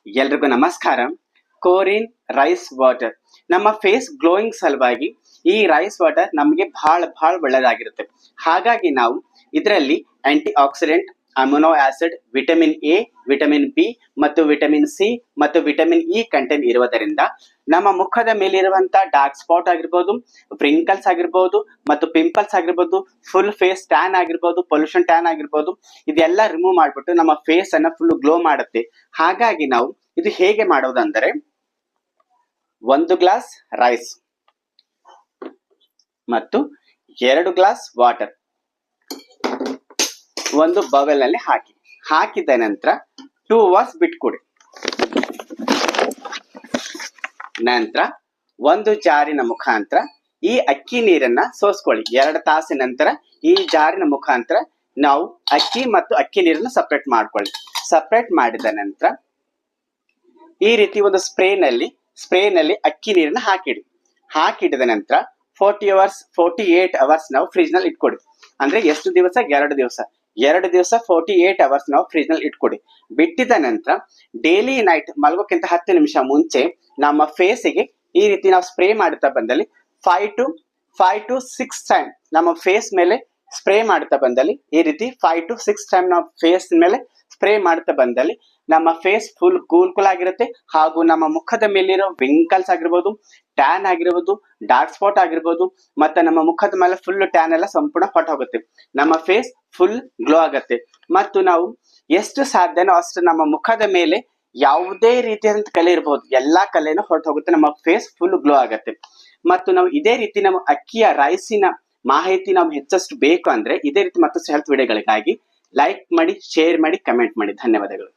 ಎಲ್ರಿಗೂ ನಮಸ್ಕಾರ. ಕೋರಿನ್ rice water ನಮ್ಮ ಫೇಸ್ ಗ್ಲೋಯಿಂಗ್ ಸಲುವಾಗಿ ಈ ರೈಸ್ ವಾಟರ್ ನಮಗೆ ಬಹಳ ಒಳ್ಳೆಯದಾಗಿರುತ್ತೆ. ಹಾಗಾಗಿ ನಾವು ಇದರಲ್ಲಿ antioxidant, amino acid, vitamin A, vitamin B ಮತ್ತು ವಿಟಮಿನ್ ಸಿ ಮತ್ತು ವಿಟಮಿನ್ ಇ ಕಂಟೆಂಟ್ ಇರುವುದರಿಂದ ನಮ್ಮ ಮುಖದ ಮೇಲಿರುವಂತಹ ಡಾರ್ಕ್ ಸ್ಪಾಟ್ ಆಗಿರ್ಬೋದು, ಪ್ರಿಂಕಲ್ಸ್ ಆಗಿರ್ಬೋದು ಮತ್ತು ಪಿಂಪಲ್ಸ್ ಆಗಿರ್ಬೋದು, ಫುಲ್ ಫೇಸ್ ಟ್ಯಾನ್ ಆಗಿರ್ಬೋದು, ಪೊಲ್ಯೂಷನ್ ಟ್ಯಾನ್ ಆಗಿರ್ಬೋದು, ಇದೆಲ್ಲ ರಿಮೂವ್ ಮಾಡಿಬಿಟ್ಟು ನಮ್ಮ ಫೇಸ್ ಅನ್ನ ಫುಲ್ ಗ್ಲೋ ಮಾಡುತ್ತೆ. ಹಾಗಾಗಿ ನಾವು ಇದು ಹೇಗೆ ಮಾಡೋದಂದರೆ 1 ಗ್ಲಾಸ್ ರೈಸ್ ಮತ್ತು 2 ಗ್ಲಾಸ್ ವಾಟರ್ ಒಂದು ಬೌಲ್ ನಲ್ಲಿ ಹಾಕಿದ ನಂತರ 2 ಅವರ್ಸ್ ಬಿಟ್ಕೊಡಿ. ನಂತರ ಒಂದು ಜಾರಿನ ಮುಖಾಂತರ ಈ ಅಕ್ಕಿ ನೀರನ್ನ ಸೋಸ್ಕೊಳ್ಳಿ. 2 ತಾಸಿನ ನಂತರ ಈ ಜಾರಿನ ಮುಖಾಂತರ ನಾವು ಅಕ್ಕಿ ಮತ್ತು ಅಕ್ಕಿ ನೀರನ್ನ ಸಪರೇಟ್ ಮಾಡ್ಕೊಳ್ಳಿ. ಸಪರೇಟ್ ಮಾಡಿದ ನಂತರ ಈ ರೀತಿ ಒಂದು ಸ್ಪ್ರೇನಲ್ಲಿ ಅಕ್ಕಿ ನೀರನ್ನ ಹಾಕಿಡಿದ ನಂತರ 48 ಅವರ್ಸ್ ನಾವು ಫ್ರಿಜ್ ನಲ್ಲಿ ಇಟ್ಕೊಡಿ. ಅಂದ್ರೆ ಎಷ್ಟು ದಿವಸ? 2 ದಿವಸ. 48 ಅವರ್ಸ್ ನಾವು ಫ್ರಿಜ್ ನಲ್ಲಿ ಇಟ್ಕೊಡಿ. ಬಿಟ್ಟಿದ ನಂತರ ಡೈಲಿ ನೈಟ್ ಮಲಗೋಕ್ಕಿಂತ 10 ನಿಮಿಷ ಮುಂಚೆ ನಮ್ಮ ಫೇಸಿಗೆ ಈ ರೀತಿ ನಾವು ಸ್ಪ್ರೇ ಮಾಡುತ್ತಾ ಬಂದಲ್ಲಿ 5 to 6 ಟೈಮ್ ನಮ್ಮ ಫೇಸ್ ಮೇಲೆ ಸ್ಪ್ರೇ ಮಾಡುತ್ತಾ ಬಂದಲ್ಲಿ ಈ ರೀತಿ 5 to 6 ಟೈಮ್ ನಾವು ಫೇಸ್ ಮೇಲೆ ಸ್ಪ್ರೇ ಮಾಡುತ್ತಾ ಬಂದಲ್ಲಿ ನಮ್ಮ ಫೇಸ್ ಫುಲ್ ಕೂಲ್ ಆಗಿರುತ್ತೆ. ಹಾಗೂ ನಮ್ಮ ಮುಖದ ಮೇಲಿರೋ ವಿಂಕಲ್ಸ್ ಆಗಿರ್ಬೋದು, ಟ್ಯಾನ್ ಆಗಿರ್ಬೋದು, ಡಾರ್ಕ್ ಸ್ಪಾಟ್ ಆಗಿರ್ಬೋದು ಮತ್ತೆ ನಮ್ಮ ಮುಖದ ಮೇಲೆ ಫುಲ್ ಟ್ಯಾನ್ ಎಲ್ಲ ಸಂಪೂರ್ಣ ಹೊರಟೋಗುತ್ತೆ. ನಮ್ಮ ಫೇಸ್ ಫುಲ್ ಗ್ಲೋ ಆಗುತ್ತೆ. ಮತ್ತು ನಾವು ಎಷ್ಟು ಸಾಧ್ಯನೋ ಅಷ್ಟು ನಮ್ಮ ಮುಖದ ಮೇಲೆ ಯಾವುದೇ ರೀತಿಯಾದಂತ ಕಲೆ ಇರಬಹುದು, ಎಲ್ಲಾ ಕಲೆನೂ ಹೊರಟು ಹೋಗುತ್ತೆ. ನಮ್ಮ ಫೇಸ್ ಫುಲ್ ಗ್ಲೋ ಆಗುತ್ತೆ. ಮತ್ತು ನಾವು ಇದೇ ರೀತಿ ನಮ್ಮ ಅಕ್ಕಿಯ ರೈಸಿನ ಮಾಹಿತಿ ನಾವು ಹೆಚ್ಚಷ್ಟು ಬೇಕು ಅಂದ್ರೆ ಇದೇ ರೀತಿ ಮತ್ತಷ್ಟು ಹೆಲ್ತ್ ವಿಡಿಯೋಗಳಿಗಾಗಿ ಲೈಕ್ ಮಾಡಿ, ಶೇರ್ ಮಾಡಿ, ಕಮೆಂಟ್ ಮಾಡಿ. ಧನ್ಯವಾದಗಳು.